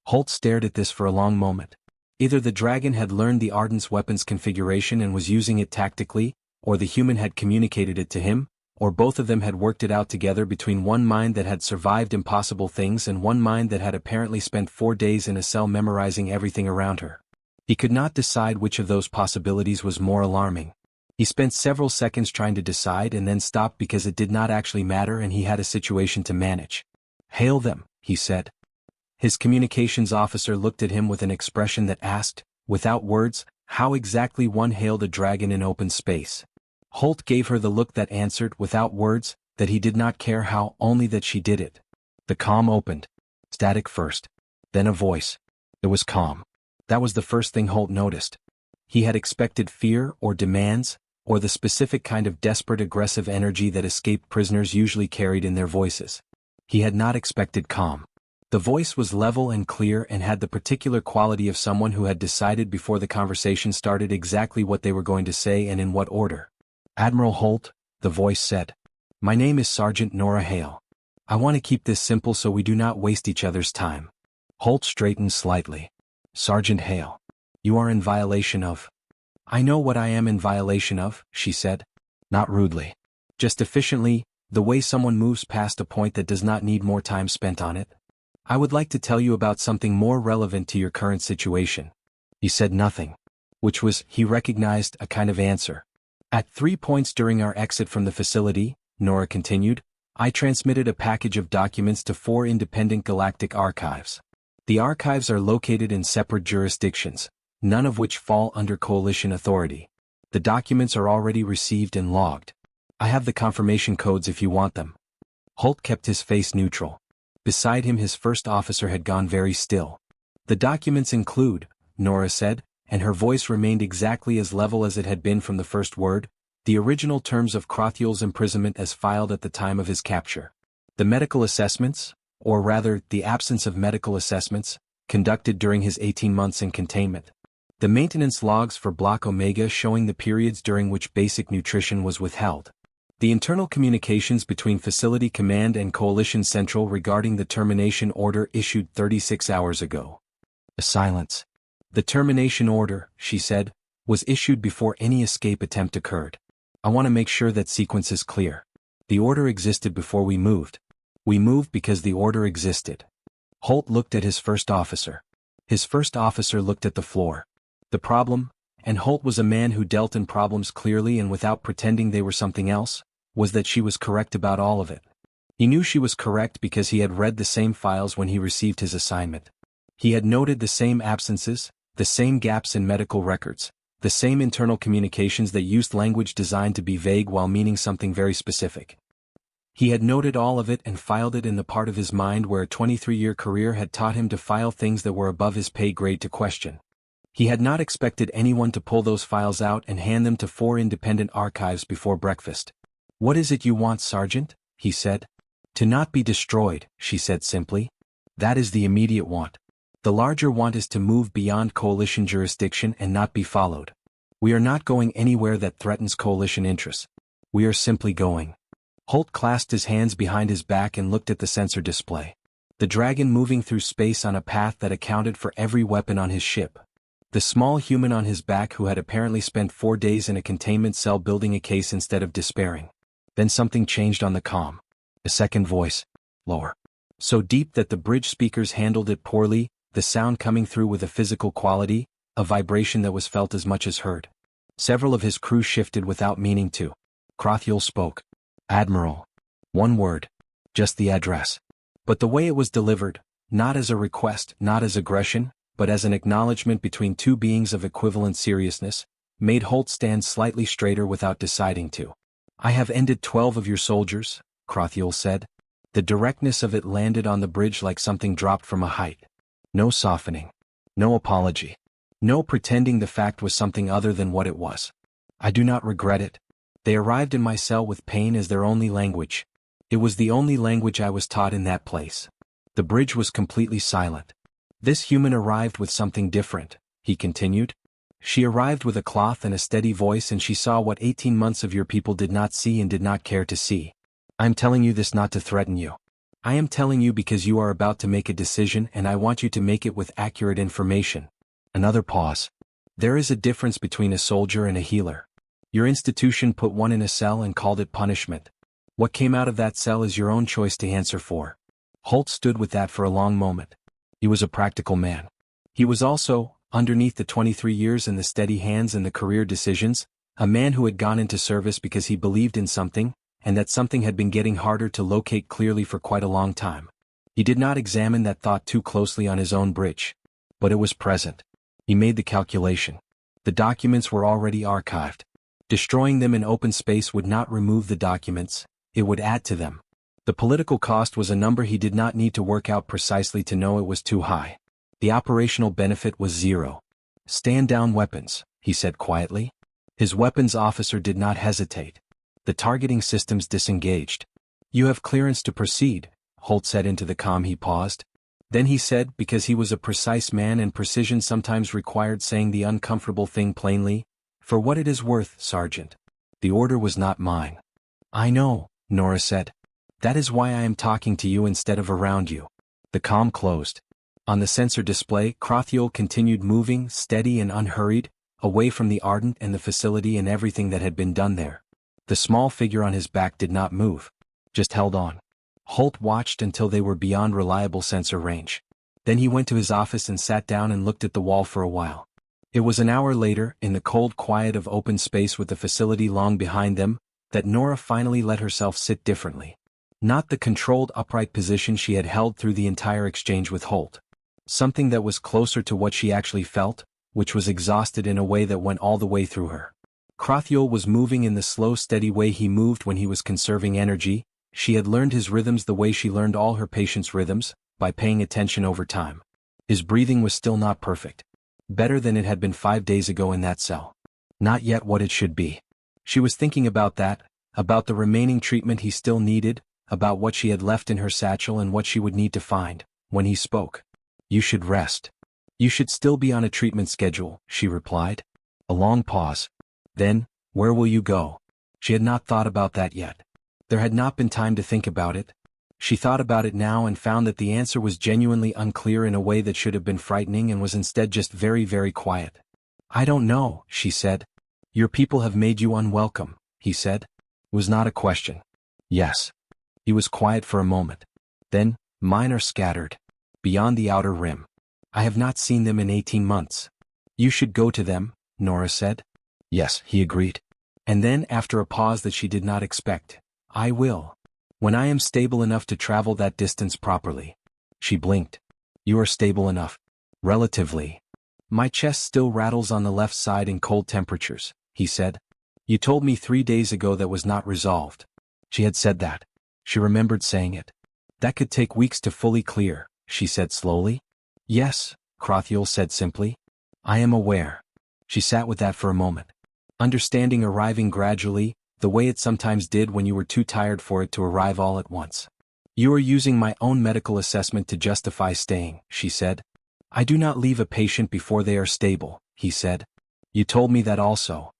Holt stared at this for a long moment. Either the dragon had learned the Ardent's weapons configuration and was using it tactically, or the human had communicated it to him, or both of them had worked it out together between one mind that had survived impossible things and one mind that had apparently spent 4 days in a cell memorizing everything around her. He could not decide which of those possibilities was more alarming. He spent several seconds trying to decide and then stopped because it did not actually matter and he had a situation to manage. "Hail them," he said. His communications officer looked at him with an expression that asked, without words, how exactly one hailed a dragon in open space. Holt gave her the look that answered, without words, that he did not care how, only that she did it. The comm opened. Static first. Then a voice. It was calm. That was the first thing Holt noticed. He had expected fear or demands, or the specific kind of desperate aggressive energy that escaped prisoners usually carried in their voices. He had not expected calm. The voice was level and clear and had the particular quality of someone who had decided before the conversation started exactly what they were going to say and in what order. "Admiral Holt," the voice said. "My name is Sergeant Nora Hale. I want to keep this simple so we do not waste each other's time." Holt straightened slightly. "Sergeant Hale. You are in violation of—" "I know what I am in violation of," she said. Not rudely. Just efficiently, the way someone moves past a point that does not need more time spent on it. "I would like to tell you about something more relevant to your current situation." He said nothing. Which was, he recognized, a kind of answer. "At 3 points during our exit from the facility," Nora continued, "I transmitted a package of documents to 4 independent galactic archives. The archives are located in separate jurisdictions, none of which fall under Coalition authority. The documents are already received and logged. I have the confirmation codes if you want them." Holt kept his face neutral. Beside him his first officer had gone very still. "The documents include," Nora said, and her voice remained exactly as level as it had been from the first word, "the original terms of Crothiel's imprisonment as filed at the time of his capture. The medical assessments, or rather, the absence of medical assessments, conducted during his 18 months in containment. The maintenance logs for Block Omega showing the periods during which basic nutrition was withheld. The internal communications between Facility Command and Coalition Central regarding the termination order issued 36 hours ago." A silence. "The termination order," she said, "was issued before any escape attempt occurred. I want to make sure that sequence is clear. The order existed before we moved. We moved because the order existed." Holt looked at his first officer. His first officer looked at the floor. The problem, and Holt was a man who dealt in problems clearly and without pretending they were something else, was that she was correct about all of it. He knew she was correct because he had read the same files when he received his assignment. He had noted the same absences, the same gaps in medical records, the same internal communications that used language designed to be vague while meaning something very specific. He had noted all of it and filed it in the part of his mind where a 23-year career had taught him to file things that were above his pay grade to question. He had not expected anyone to pull those files out and hand them to 4 independent archives before breakfast. "What is it you want, Sergeant?" he said. "To not be destroyed," she said simply. "That is the immediate want. The larger want is to move beyond Coalition jurisdiction and not be followed. We are not going anywhere that threatens Coalition interests. We are simply going." Holt clasped his hands behind his back and looked at the sensor display. The dragon moving through space on a path that accounted for every weapon on his ship. The small human on his back who had apparently spent 4 days in a containment cell building a case instead of despairing. Then something changed on the comm. A second voice. Lower. So deep that the bridge speakers handled it poorly, the sound coming through with a physical quality, a vibration that was felt as much as heard. Several of his crew shifted without meaning to. Crothiel spoke. "Admiral." One word. Just the address. But the way it was delivered, not as a request, not as aggression, but as an acknowledgement between 2 beings of equivalent seriousness, made Holt stand slightly straighter without deciding to. "I have ended 12 of your soldiers," Crothiel said. The directness of it landed on the bridge like something dropped from a height. No softening. No apology. No pretending the fact was something other than what it was. "I do not regret it. They arrived in my cell with pain as their only language. It was the only language I was taught in that place." The bridge was completely silent. "This human arrived with something different," he continued. She arrived with a cloth and a steady voice, and she saw what 18 months of your people did not see and did not care to see. I'm telling you this not to threaten you. I am telling you because you are about to make a decision, and I want you to make it with accurate information. Another pause. There is a difference between a soldier and a healer. Your institution put one in a cell and called it punishment. What came out of that cell is your own choice to answer for. Holt stood with that for a long moment. He was a practical man. He was also, underneath the 23 years and the steady hands and the career decisions, a man who had gone into service because he believed in something, and that something had been getting harder to locate clearly for quite a long time. He did not examine that thought too closely on his own bridge. But it was present. He made the calculation. The documents were already archived. Destroying them in open space would not remove the documents, it would add to them. The political cost was a number he did not need to work out precisely to know it was too high. The operational benefit was zero. Stand down weapons, he said quietly. His weapons officer did not hesitate. The targeting systems disengaged. You have clearance to proceed, Holt said into the comm. He paused. Then he said, because he was a precise man and precision sometimes required saying the uncomfortable thing plainly, for what it is worth, Sergeant. The order was not mine. I know, Nora said. That is why I am talking to you instead of around you. The comm closed. On the sensor display, Crothiel continued moving, steady and unhurried, away from the Ardent and the facility and everything that had been done there. The small figure on his back did not move. Just held on. Holt watched until they were beyond reliable sensor range. Then he went to his office and sat down and looked at the wall for a while. It was an hour later, in the cold quiet of open space with the facility long behind them, that Nora finally let herself sit differently. Not the controlled upright position she had held through the entire exchange with Holt. Something that was closer to what she actually felt, which was exhausted in a way that went all the way through her. Crothiel was moving in the slow steady way he moved when he was conserving energy. She had learned his rhythms the way she learned all her patients' rhythms, by paying attention over time. His breathing was still not perfect. Better than it had been 5 days ago in that cell. Not yet what it should be. She was thinking about that, about the remaining treatment he still needed, about what she had left in her satchel and what she would need to find, when he spoke. You should rest. You should still be on a treatment schedule, she replied. A long pause. Then, where will you go? She had not thought about that yet. There had not been time to think about it. She thought about it now and found that the answer was genuinely unclear in a way that should have been frightening and was instead just very, very quiet. I don't know, she said. Your people have made you unwelcome, he said. It was not a question. Yes. He was quiet for a moment. Then, mine are scattered. Beyond the outer rim. I have not seen them in 18 months. You should go to them, Nora said. Yes, he agreed. And then, after a pause that she did not expect, I will. When I am stable enough to travel that distance properly. She blinked. You are stable enough. Relatively. My chest still rattles on the left side in cold temperatures, he said. You told me 3 days ago that was not resolved. She had said that. She remembered saying it. That could take weeks to fully clear, she said slowly. Yes, Crothiel said simply. I am aware. She sat with that for a moment. Understanding arriving gradually, the way it sometimes did when you were too tired for it to arrive all at once. You are using my own medical assessment to justify staying, she said. I do not leave a patient before they are stable, he said. You told me that also.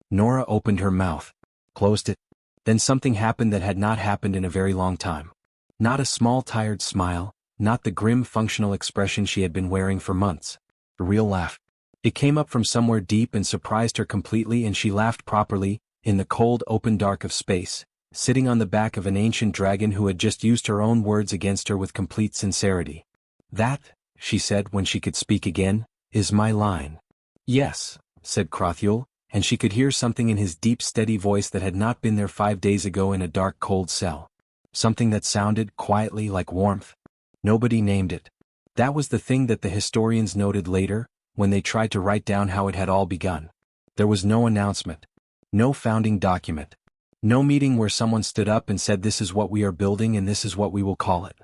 Nora opened her mouth, closed it. Then something happened that had not happened in a very long time. Not a small tired smile, not the grim functional expression she had been wearing for months. A real laugh. It came up from somewhere deep and surprised her completely, and she laughed properly, in the cold open dark of space, sitting on the back of an ancient dragon who had just used her own words against her with complete sincerity. That, she said when she could speak again, is my line. Yes, said Crothiel, and she could hear something in his deep steady voice that had not been there 5 days ago in a dark cold cell. Something that sounded, quietly, like warmth. Nobody named it. That was the thing that the historians noted later, when they tried to write down how it had all begun. There was no announcement. No founding document. No meeting where someone stood up and said this is what we are building and this is what we will call it.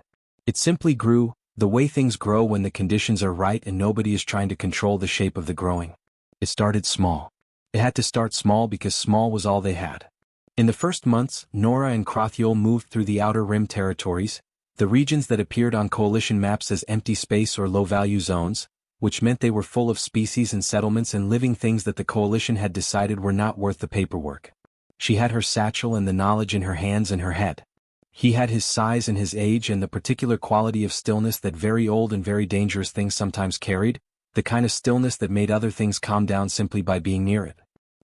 It simply grew, the way things grow when the conditions are right and nobody is trying to control the shape of the growing. It started small. It had to start small because small was all they had. In the first months, Nora and Crothiel moved through the Outer Rim territories, the regions that appeared on coalition maps as empty space or low-value zones, which meant they were full of species and settlements and living things that the Coalition had decided were not worth the paperwork. She had her satchel and the knowledge in her hands and her head. He had his size and his age and the particular quality of stillness that very old and very dangerous things sometimes carried, the kind of stillness that made other things calm down simply by being near it.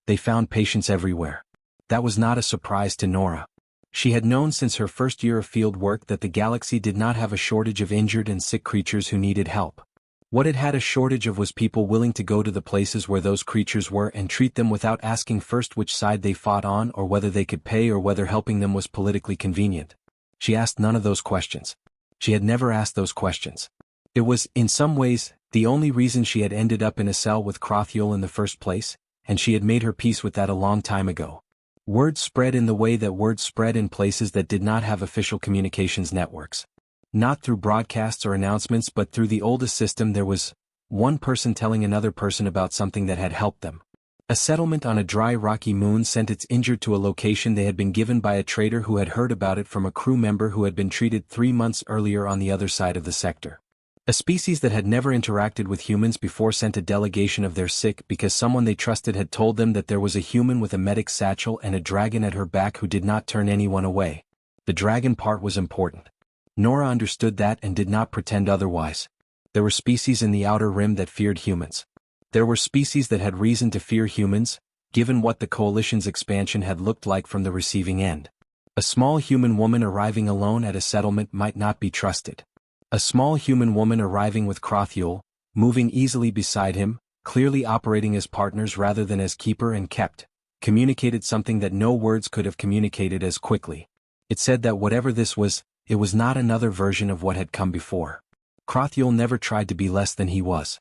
They found patients everywhere. That was not a surprise to Nora. She had known since her first year of field work that the galaxy did not have a shortage of injured and sick creatures who needed help. What it had a shortage of was people willing to go to the places where those creatures were and treat them without asking first which side they fought on or whether they could pay or whether helping them was politically convenient. She asked none of those questions. She had never asked those questions. It was, in some ways, the only reason she had ended up in a cell with Crothiel in the first place, and she had made her peace with that a long time ago. Word spread in the way that words spread in places that did not have official communications networks. Not through broadcasts or announcements but through the oldest system there was one person telling another person about something that had helped them. A settlement on a dry rocky moon sent its injured to a location they had been given by a trader who had heard about it from a crew member who had been treated 3 months earlier on the other side of the sector. A species that had never interacted with humans before sent a delegation of their sick because someone they trusted had told them that there was a human with a medic satchel and a dragon at her back who did not turn anyone away. The dragon part was important. Nora understood that and did not pretend otherwise. There were species in the Outer Rim that feared humans. There were species that had reason to fear humans, given what the Coalition's expansion had looked like from the receiving end. A small human woman arriving alone at a settlement might not be trusted. A small human woman arriving with Crothiel, moving easily beside him, clearly operating as partners rather than as keeper and kept, communicated something that no words could have communicated as quickly. It said that whatever this was, it was not another version of what had come before. Crothiel never tried to be less than he was.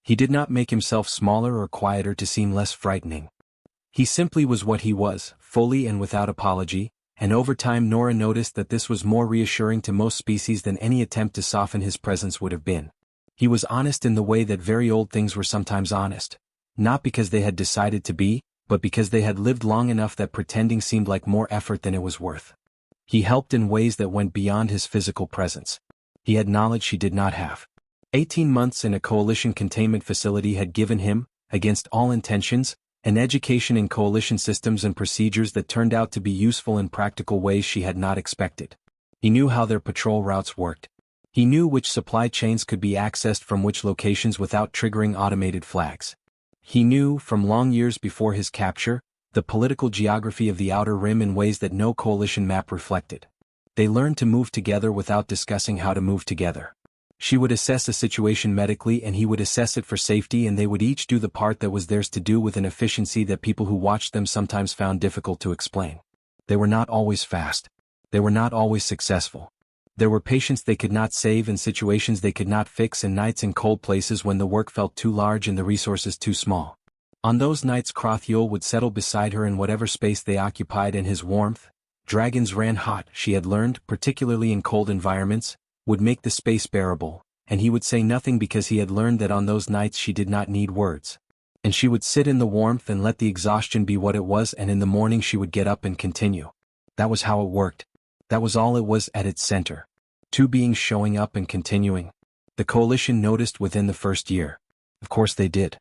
He did not make himself smaller or quieter to seem less frightening. He simply was what he was, fully and without apology, and over time Nora noticed that this was more reassuring to most species than any attempt to soften his presence would have been. He was honest in the way that very old things were sometimes honest, not because they had decided to be, but because they had lived long enough that pretending seemed like more effort than it was worth. He helped in ways that went beyond his physical presence. He had knowledge she did not have. 18 months in a Coalition containment facility had given him, against all intentions, an education in Coalition systems and procedures that turned out to be useful in practical ways she had not expected. He knew how their patrol routes worked. He knew which supply chains could be accessed from which locations without triggering automated flags. He knew, from long years before his capture, the political geography of the Outer Rim in ways that no Coalition map reflected. They learned to move together without discussing how to move together. She would assess a situation medically and he would assess it for safety, and they would each do the part that was theirs to do with an efficiency that people who watched them sometimes found difficult to explain. They were not always fast. They were not always successful. There were patients they could not save and situations they could not fix and nights in cold places when the work felt too large and the resources too small. On those nights Crothiel would settle beside her in whatever space they occupied, and his warmth, dragons ran hot, she had learned, particularly in cold environments, would make the space bearable, and he would say nothing because he had learned that on those nights she did not need words. And she would sit in the warmth and let the exhaustion be what it was, and in the morning she would get up and continue. That was how it worked. That was all it was at its center. Two beings showing up and continuing. The Coalition noticed within the first year. Of course they did.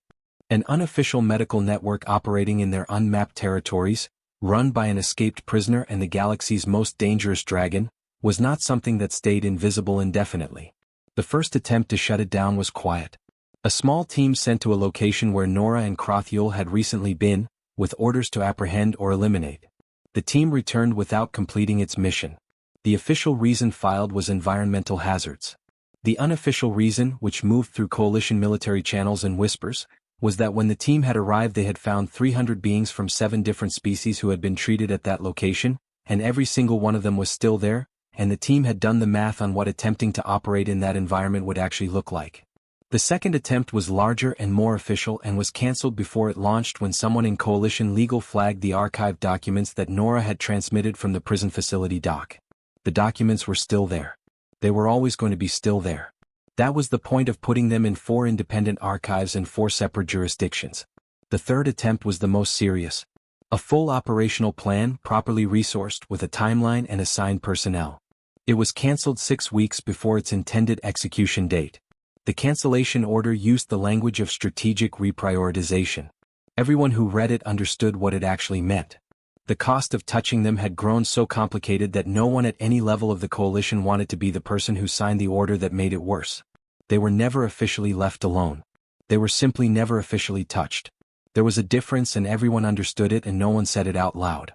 An unofficial medical network operating in their unmapped territories, run by an escaped prisoner and the galaxy's most dangerous dragon, was not something that stayed invisible indefinitely. The first attempt to shut it down was quiet. A small team sent to a location where Nora and Crothiel had recently been, with orders to apprehend or eliminate. The team returned without completing its mission. The official reason filed was environmental hazards. The unofficial reason, which moved through Coalition military channels and whispers, was that when the team had arrived they had found 300 beings from 7 different species who had been treated at that location, and every single one of them was still there, and the team had done the math on what attempting to operate in that environment would actually look like. The second attempt was larger and more official and was cancelled before it launched when someone in Coalition legal flagged the archived documents that Nora had transmitted from the prison facility dock. The documents were still there. They were always going to be still there. That was the point of putting them in 4 independent archives in 4 separate jurisdictions. The third attempt was the most serious. A full operational plan, properly resourced, with a timeline and assigned personnel. It was cancelled 6 weeks before its intended execution date. The cancellation order used the language of strategic reprioritization. Everyone who read it understood what it actually meant. The cost of touching them had grown so complicated that no one at any level of the coalition wanted to be the person who signed the order that made it worse. They were never officially left alone. They were simply never officially touched. There was a difference and everyone understood it and no one said it out loud.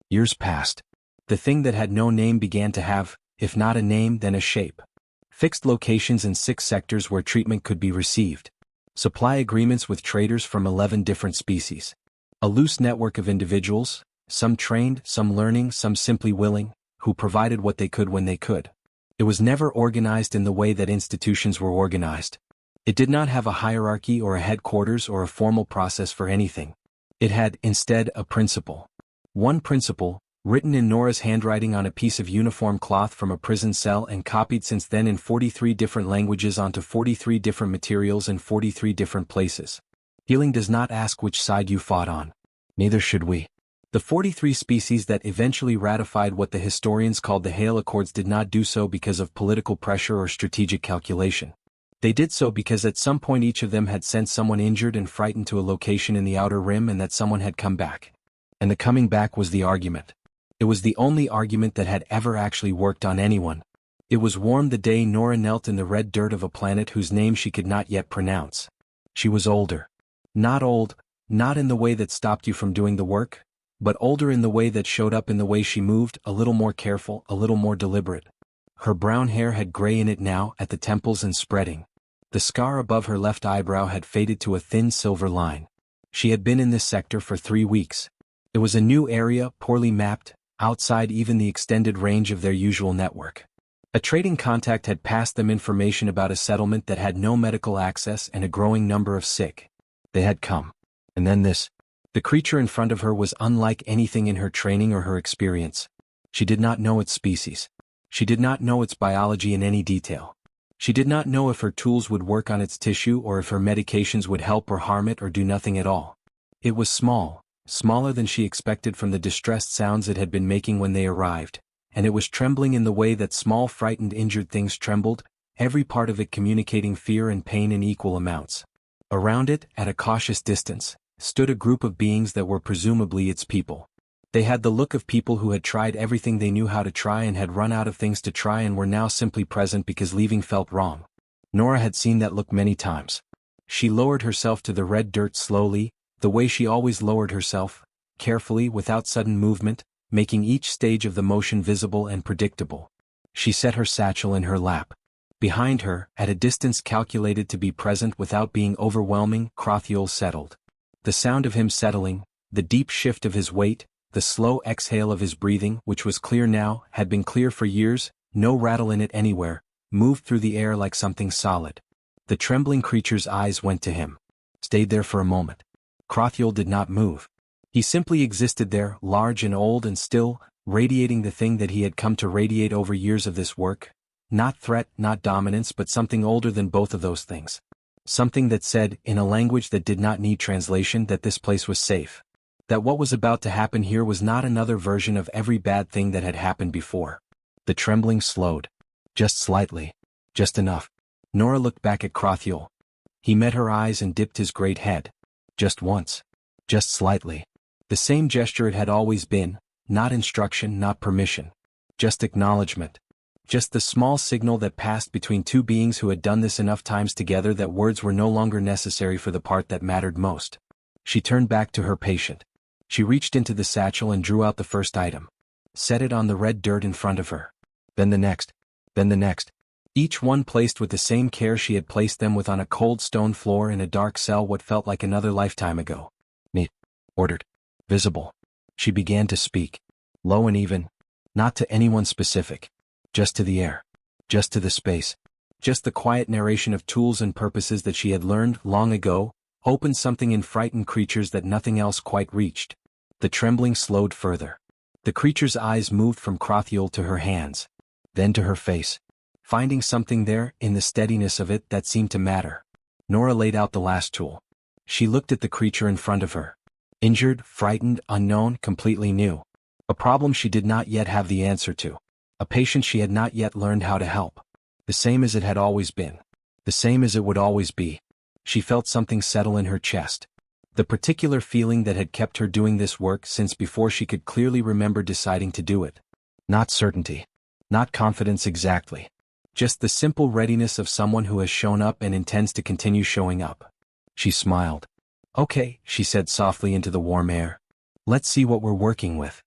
Years passed. The thing that had no name began to have, if not a name then a shape. Fixed locations in 6 sectors where treatment could be received. Supply agreements with traders from 11 different species. A loose network of individuals, some trained, some learning, some simply willing, who provided what they could when they could. It was never organized in the way that institutions were organized. It did not have a hierarchy or a headquarters or a formal process for anything. It had, instead, a principle. One principle, written in Nora's handwriting on a piece of uniform cloth from a prison cell and copied since then in 43 different languages onto 43 different materials in 43 different places. Healing does not ask which side you fought on. Neither should we. The 43 species that eventually ratified what the historians called the Hale Accords did not do so because of political pressure or strategic calculation. They did so because at some point each of them had sent someone injured and frightened to a location in the Outer Rim and that someone had come back. And the coming back was the argument. It was the only argument that had ever actually worked on anyone. It was warm the day Nora knelt in the red dirt of a planet whose name she could not yet pronounce. She was older. Not old, not in the way that stopped you from doing the work, but older in the way that showed up in the way she moved, a little more careful, a little more deliberate. Her brown hair had gray in it now, at the temples and spreading. The scar above her left eyebrow had faded to a thin silver line. She had been in this sector for 3 weeks. It was a new area, poorly mapped, outside even the extended range of their usual network. A trading contact had passed them information about a settlement that had no medical access and a growing number of sick. They had come. And then this. The creature in front of her was unlike anything in her training or her experience. She did not know its species. She did not know its biology in any detail. She did not know if her tools would work on its tissue or if her medications would help or harm it or do nothing at all. It was small, smaller than she expected from the distressed sounds it had been making when they arrived, and it was trembling in the way that small frightened injured things trembled, every part of it communicating fear and pain in equal amounts. Around it, at a cautious distance, stood a group of beings that were presumably its people. They had the look of people who had tried everything they knew how to try and had run out of things to try and were now simply present because leaving felt wrong. Nora had seen that look many times. She lowered herself to the red dirt slowly, the way she always lowered herself, carefully without sudden movement, making each stage of the motion visible and predictable. She set her satchel in her lap. Behind her, at a distance calculated to be present without being overwhelming, Crothiel settled. The sound of him settling, the deep shift of his weight, the slow exhale of his breathing, which was clear now, had been clear for years, no rattle in it anywhere, moved through the air like something solid. The trembling creature's eyes went to him. Stayed there for a moment. Crothiel did not move. He simply existed there, large and old and still, radiating the thing that he had come to radiate over years of this work. Not threat, not dominance, but something older than both of those things. Something that said, in a language that did not need translation, that this place was safe. That what was about to happen here was not another version of every bad thing that had happened before. The trembling slowed. Just slightly. Just enough. Nora looked back at Crothiel. He met her eyes and dipped his great head. Just once. Just slightly. The same gesture it had always been, not instruction, not permission. Just acknowledgement. Just the small signal that passed between two beings who had done this enough times together that words were no longer necessary for the part that mattered most. She turned back to her patient. She reached into the satchel and drew out the first item. Set it on the red dirt in front of her. Then the next. Then the next. Each one placed with the same care she had placed them with on a cold stone floor in a dark cell what felt like another lifetime ago. Neat. Ordered. Visible. She began to speak. Low and even. Not to anyone specific. Just to the air. Just to the space. Just the quiet narration of tools and purposes that she had learned long ago, opened something in frightened creatures that nothing else quite reached. The trembling slowed further. The creature's eyes moved from Crothiel to her hands. Then to her face. Finding something there, in the steadiness of it, that seemed to matter. Nora laid out the last tool. She looked at the creature in front of her. Injured, frightened, unknown, completely new. A problem she did not yet have the answer to. A patient she had not yet learned how to help. The same as it had always been. The same as it would always be. She felt something settle in her chest. The particular feeling that had kept her doing this work since before she could clearly remember deciding to do it. Not certainty. Not confidence exactly. Just the simple readiness of someone who has shown up and intends to continue showing up. She smiled. Okay, she said softly into the warm air. Let's see what we're working with.